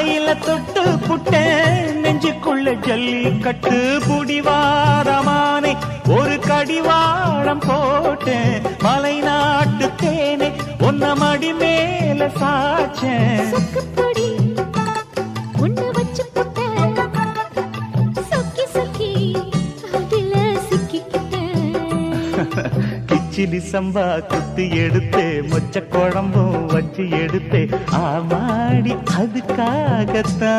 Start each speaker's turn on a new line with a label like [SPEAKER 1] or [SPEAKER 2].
[SPEAKER 1] அணையில தொட்டு புட்டேன் நெஞ்சுக்குள்ள ஜல்லிக்கட்டு புடிவாரமானே ஒரு கடிவாளம் போட்டேன் மலை நாட்டு தேனே ஒன்ன மடி மேல சாச்சேன் கிச்சிலி சம்பா குத்தி எடுத்தே மொச்ச குழம்பும் வச்சு எடுத்தே ஆமாடி அதுக்காகத்தான்